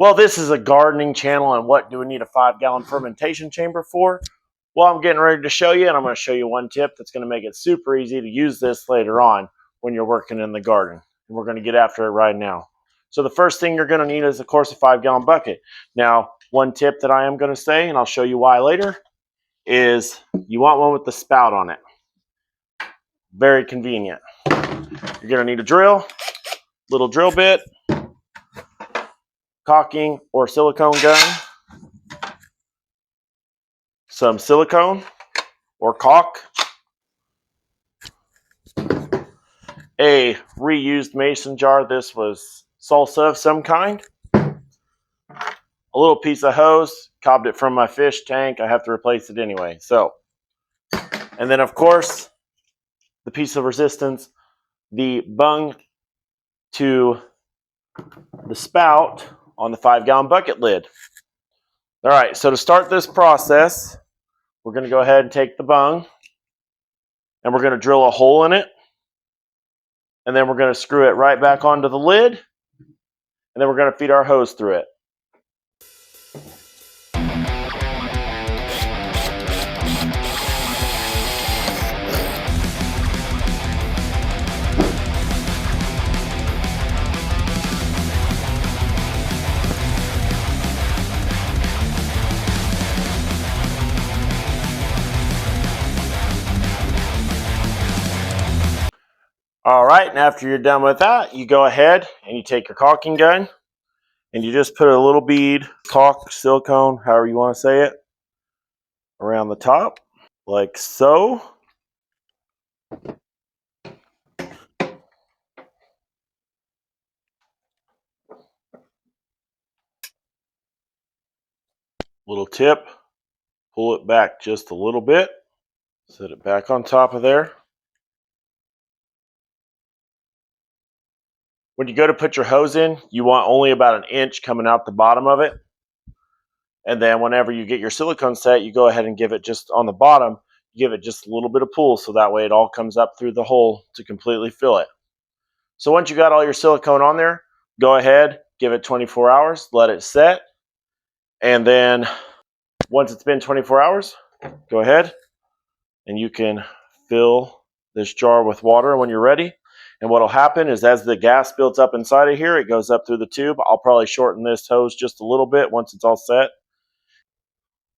Well, this is a gardening channel, and what do we need a 5-gallon fermentation chamber for? Well, I'm getting ready to show you, and I'm going to show you one tip that's going to make it super easy to use this later on when you're working in the garden. And we're going to get after it right now. So the first thing you're going to need is, of course, a 5-gallon bucket. Now, one tip that I am going to say, and I'll show you why later, is you want one with the spout on it. Very convenient. You're going to need a drill, little drill bit, caulking or silicone gun, some silicone or caulk, a reused mason jar. This was salsa of some kind, a little piece of hose, cobbed it from my fish tank. I have to replace it anyway. So, and then of course, the piece of resistance, the bung to the spout on the 5-gallon bucket lid. All right, so to start this process, we're going to go ahead and take the bung and we're going to drill a hole in it. And then we're going to screw it right back onto the lid. And then we're going to feed our hose through it. All right, and after you're done with that, you go ahead and you take your caulking gun and you just put a little bead, caulk, silicone, however you want to say it, around the top, like so. Little tip, pull it back just a little bit, set it back on top of there. When you go to put your hose in, you want only about an inch coming out the bottom of it. And then whenever you get your silicone set, you go ahead and give it just on the bottom, give it just a little bit of pull so that way it all comes up through the hole to completely fill it. So once you got all your silicone on there, go ahead, give it 24 hours, let it set. And then once it's been 24 hours, go ahead and you can fill this jar with water when you're ready. And what will happen is as the gas builds up inside of here, it goes up through the tube. I'll probably shorten this hose just a little bit once it's all set.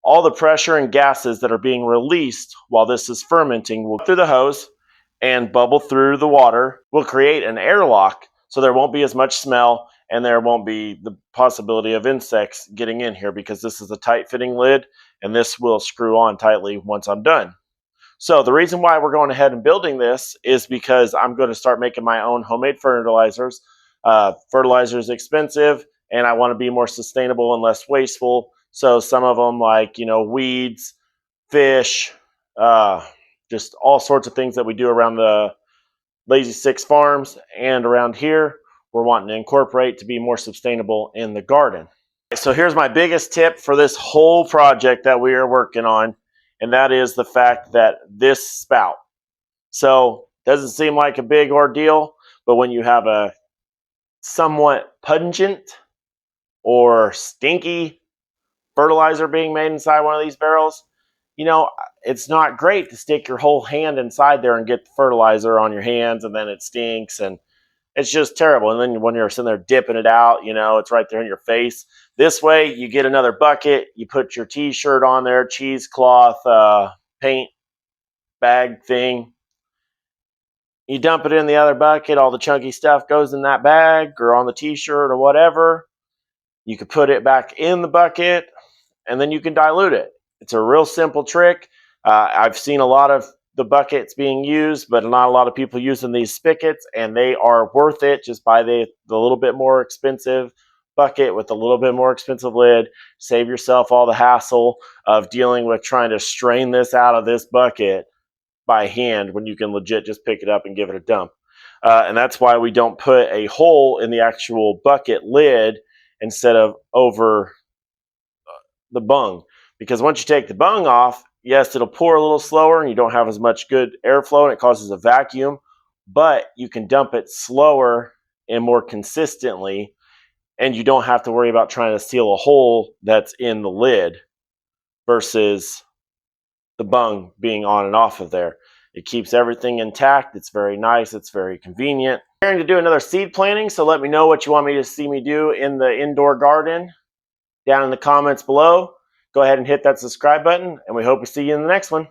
All the pressure and gases that are being released while this is fermenting will go through the hose and bubble through the water. Will create an airlock so there won't be as much smell and there won't be the possibility of insects getting in here because this is a tight fitting lid and this will screw on tightly once I'm done. So the reason why we're going ahead and building this is because I'm going to start making my own homemade fertilizers. Fertilizer is expensive and I want to be more sustainable and less wasteful. So some of them like, weeds, fish, just all sorts of things that we do around the Lazy Six farms and around here, we're wanting to incorporate to be more sustainable in the garden. So here's my biggest tip for this whole project that we are working on. And that is the fact that this spout. So doesn't seem like a big ordeal, but when you have a somewhat pungent or stinky fertilizer being made inside one of these barrels, it's not great to stick your whole hand inside there and get the fertilizer on your hands and then it stinks and it's just terrible. And then when you're sitting there dipping it out, it's right there in your face. This way, you get another bucket, you put your t-shirt on there, cheesecloth, paint bag thing. You dump it in the other bucket, all the chunky stuff goes in that bag or on the t-shirt or whatever. You can put it back in the bucket and then you can dilute it. It's a real simple trick. I've seen a lot of the buckets being used, but not a lot of people using these spigots, and they are worth it. Just buy the little bit more expensive bucket with a little bit more expensive lid. Save yourself all the hassle of dealing with trying to strain this out of this bucket by hand when you can legit just pick it up and give it a dump. And that's why we don't put a hole in the actual bucket lid instead of over the bung. Because once you take the bung off, yes, it'll pour a little slower and you don't have as much good airflow and it causes a vacuum, but you can dump it slower and more consistently and you don't have to worry about trying to seal a hole that's in the lid versus the bung being on and off of there. It keeps everything intact. It's very nice. It's very convenient. I'm going to do another seed planting, so let me know what you want me to see me do in the indoor garden down in the comments below. Go ahead and hit that subscribe button, and we hope to see you in the next one.